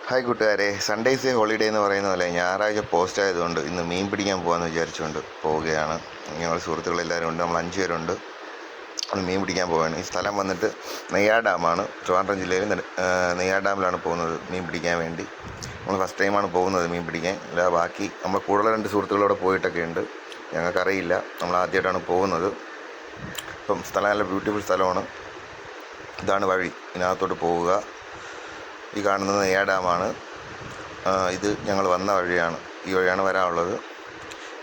Hi കൂട്ടുകാരെ, Sundays holiday എന്ന് പറയുന്ന പോലെ ഞായറാഴ്ച പോസ്റ്റ് ആയതുകൊണ്ട് ഇന്ന് മീൻ പിടിക്കാൻ പോകാമെന്ന് വിചാരിച്ചുകൊണ്ട് പോവുകയാണ്. ഞങ്ങൾ സുഹൃത്തുക്കളെല്ലാവരും ഉണ്ട്, നമ്മൾ 5 പേരുണ്ട്. അത് മീൻ പിടിക്കാൻ പോവുകയാണ്. ഈ സ്ഥലം വന്നിട്ട് നെയ്യാർ ഡാമാണ്. ട്രിവാൻഡ്രം ജില്ലയിൽ നെയ്യാർ ഡാമിലാണ് പോകുന്നത് മീൻ പിടിക്കാൻ വേണ്ടി. നമ്മൾ ഫസ്റ്റ് ടൈമാണ് പോകുന്നത് മീൻ പിടിക്കാൻ. അല്ല, ബാക്കി നമ്മൾ കൂടുതൽ 2 സുഹൃത്തുക്കളോടെ പോയിട്ടൊക്കെ ഉണ്ട്. ഞങ്ങൾക്കറിയില്ല, നമ്മൾ ആദ്യമായിട്ടാണ് പോകുന്നത്. ഇപ്പം സ്ഥലം നല്ല ബ്യൂട്ടിഫുൾ സ്ഥലമാണ്. ഇതാണ് വഴി, ഇതിനകത്തോട്ട് പോവുക. ഈ കാണുന്നത് നെയ്യാർ ഡാമാണ്. ഇത് ഞങ്ങൾ വന്ന വഴിയാണ്, ഈ വഴിയാണ് വരാനുള്ളത്.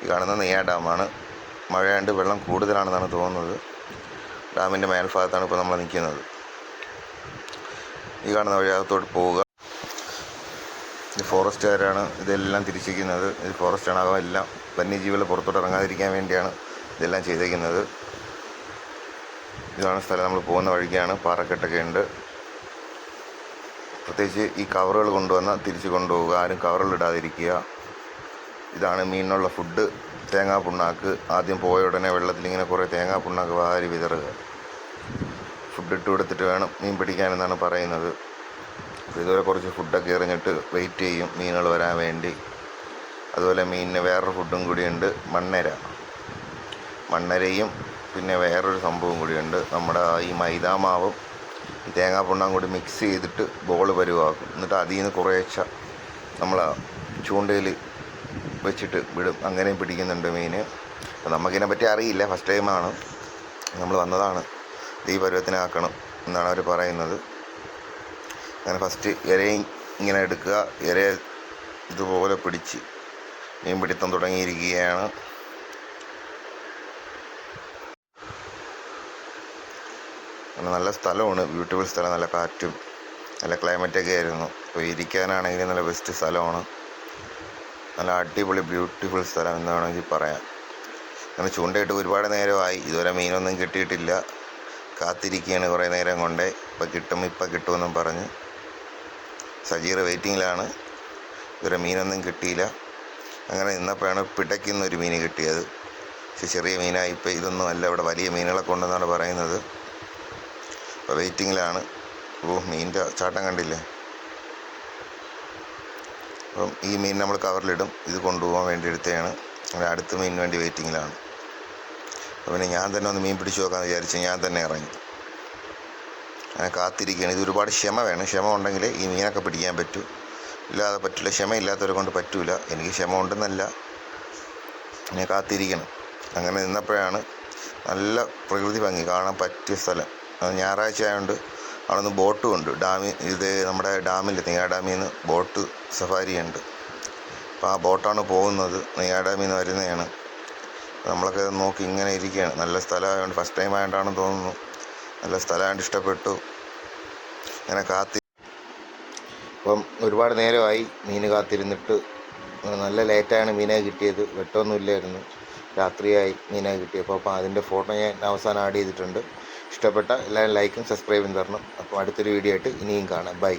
ഈ കാണുന്നത് നെയ്യാർ ഡാമാണ്. മഴയാണ്ട് വെള്ളം കൂടുതലാണെന്നാണ് തോന്നുന്നത്. ഡാമിൻ്റെ മേൽഭാഗത്താണ് ഇപ്പോൾ നമ്മൾ നിൽക്കുന്നത്. ഈ കാണുന്ന വഴിയകത്തോട്ട് പോവുക. ഇത് ഫോറസ്റ്റുകാരാണ് ഇതെല്ലാം തിരിച്ചിരിക്കുന്നത്. ഇത് ഫോറസ്റ്റാണ്. എല്ലാം വന്യജീവികൾ പുറത്തോട്ട് ഇറങ്ങാതിരിക്കാൻ വേണ്ടിയാണ് ഇതെല്ലാം ചെയ്തിരിക്കുന്നത്. ഇതാണ് സ്ഥലം. നമ്മൾ പോകുന്ന വഴിക്കാണ്. പാറക്കെട്ടൊക്കെ ഉണ്ട്. പ്രത്യേകിച്ച് ഈ കവറുകൾ കൊണ്ടുവന്നാൽ തിരിച്ച് കൊണ്ടുപോവുക, ആരും കവറുകളിടാതിരിക്കുക. ഇതാണ് മീനിനുള്ള ഫുഡ്, തേങ്ങാ പുണ്ണാക്ക്. ആദ്യം പോയ ഉടനെ വെള്ളത്തിലിങ്ങനെ കുറേ തേങ്ങാ പുണ്ണാക്ക് വാരി വിതറുക. ഫുഡ് ഇട്ട് കൊടുത്തിട്ട് വേണം മീൻ പിടിക്കാനെന്നാണ് പറയുന്നത്. ഇതുപോലെ കുറച്ച് ഫുഡൊക്കെ എറിഞ്ഞിട്ട് വെയിറ്റ് ചെയ്യും മീനുകൾ വരാൻ വേണ്ടി. അതുപോലെ മീനിന് വേറൊരു ഫുഡും കൂടിയുണ്ട്, മണ്ണരയും പിന്നെ വേറൊരു സംഭവം കൂടിയുണ്ട്. നമ്മുടെ ഈ മൈദാമാവും ഈ തേങ്ങാ പുണ്ണാൻ കൂടി മിക്സ് ചെയ്തിട്ട് ബോൾ പരുവാക്കും. എന്നിട്ട് അതിൽ നിന്ന് കുറേശ്ശ നമ്മൾ ചൂണ്ടയിൽ വെച്ചിട്ട് വിടും. അങ്ങനെയും പിടിക്കുന്നുണ്ട് മീൻ. അപ്പോൾ നമുക്കിതിനെപ്പറ്റി അറിയില്ല, ഫസ്റ്റ് ടൈമാണ് നമ്മൾ വന്നതാണ്. ഈ പരുവത്തിനാക്കണം എന്നാണ് അവർ പറയുന്നത്. അങ്ങനെ ഫസ്റ്റ് ഇരയും ഇങ്ങനെ എടുക്കുക. ഇരയെ ഇതുപോലെ പിടിച്ച് മീൻ പിടുത്തം തുടങ്ങിയിരിക്കുകയാണ്. നല്ല സ്ഥലമാണ്, ബ്യൂട്ടിഫുൾ സ്ഥലം. നല്ല കാറ്റും നല്ല ക്ലൈമറ്റൊക്കെ ആയിരുന്നു. അപ്പോൾ ഇരിക്കാനാണെങ്കിലും നല്ല ബെസ്റ്റ് സ്ഥലമാണ്. നല്ല അടിപൊളി ബ്യൂട്ടിഫുൾ സ്ഥലം എന്ന് വേണമെങ്കിൽ പറയാം. അങ്ങനെ ചൂണ്ടയിട്ട് ഒരുപാട് നേരമായി, ഇതുവരെ മീനൊന്നും കിട്ടിയിട്ടില്ല. കാത്തിരിക്കുകയാണ് കുറേ നേരം കൊണ്ടേ. ഇപ്പം കിട്ടുമെന്നും പറഞ്ഞ് സജീർ വെയിറ്റിങ്ങിലാണ്. ഇതുവരെ മീനൊന്നും കിട്ടിയില്ല. അങ്ങനെ നിന്നപ്പോഴാണ് പിടയ്ക്കുന്നൊരു മീൻ കിട്ടിയത്. പക്ഷെ ചെറിയ മീനായി. ഇപ്പം ഇതൊന്നും അല്ല, ഇവിടെ വലിയ മീനുകളൊക്കെ ഉണ്ടെന്നാണ് പറയുന്നത്. അപ്പോൾ വെയിറ്റിങ്ങിലാണ്. മീനിൻ്റെ ചാട്ടം കണ്ടില്ലേ. അപ്പം ഈ മീൻ നമ്മൾ കവറിലിടും. ഇത് കൊണ്ടുപോകാൻ വേണ്ടി എടുത്തതാണ്. അങ്ങനെ അടുത്ത മീനിന് വേണ്ടി വെയിറ്റിങ്ങിലാണ്. അപ്പോൾ പിന്നെ ഞാൻ തന്നെ ഒന്ന് മീൻ പിടിച്ച് നോക്കാമെന്ന് വിചാരിച്ച് ഞാൻ തന്നെ ഇറങ്ങി. അങ്ങനെ കാത്തിരിക്കുകയാണ്. ഇത് ഒരുപാട് ക്ഷമ വേണം. ക്ഷമ ഉണ്ടെങ്കിൽ ഈ മീനൊക്കെ പിടിക്കാൻ പറ്റൂ, ഇല്ലാതെ പറ്റില്ല. ക്ഷമയില്ലാത്തവരെ കൊണ്ട് പറ്റൂല. എനിക്ക് ക്ഷമ ഉണ്ടെന്നല്ല, ഞാൻ കാത്തിരിക്കണം. അങ്ങനെ നിന്നപ്പോഴാണ് നല്ല പ്രകൃതി ഭംഗി കാണാൻ പറ്റിയ സ്ഥലം. ഞായറാഴ്ച ആയതുകൊണ്ട് അവിടെ നിന്ന് ബോട്ടും ഉണ്ട്. ഇത് നമ്മുടെ ഡാമിൽ നെയ്യാർ ഡാമിൽ നിന്ന് ബോട്ട് സഫാരി ഉണ്ട്. അപ്പോൾ ആ ബോട്ടാണ് പോകുന്നത്. നെയ്യാർ ഡാമിൽ നിന്ന് വരുന്നതാണ്. നമ്മളൊക്കെ നോക്കി ഇങ്ങനെ ഇരിക്കുകയാണ്. നല്ല സ്ഥലമായതുകൊണ്ട്, ഫസ്റ്റ് ടൈം ആയതുകൊണ്ടാണെന്ന് തോന്നുന്നു, നല്ല സ്ഥലമായിട്ട് ഇഷ്ടപ്പെട്ടു. അങ്ങനെ അപ്പം ഒരുപാട് നേരമായി മീൻ കാത്തിരുന്നിട്ട്. നല്ല ലേറ്റായാണ് മീനെ കിട്ടിയത്. വെട്ടമൊന്നും ഇല്ലായിരുന്നു, രാത്രിയായി മീനെ കിട്ടിയപ്പോൾ. അപ്പോൾ അതിൻ്റെ ഫോട്ടോ ഞാൻ അവസാനം ആഡ് ചെയ്തിട്ടുണ്ട്. ഇഷ്ടപ്പെട്ട എല്ലാവരും ലൈക്കും സബ്സ്ക്രൈബും തരണം. അപ്പോൾ അടുത്തൊരു വീഡിയോ ആയിട്ട് ഇനിയും കാണാം. ബൈ.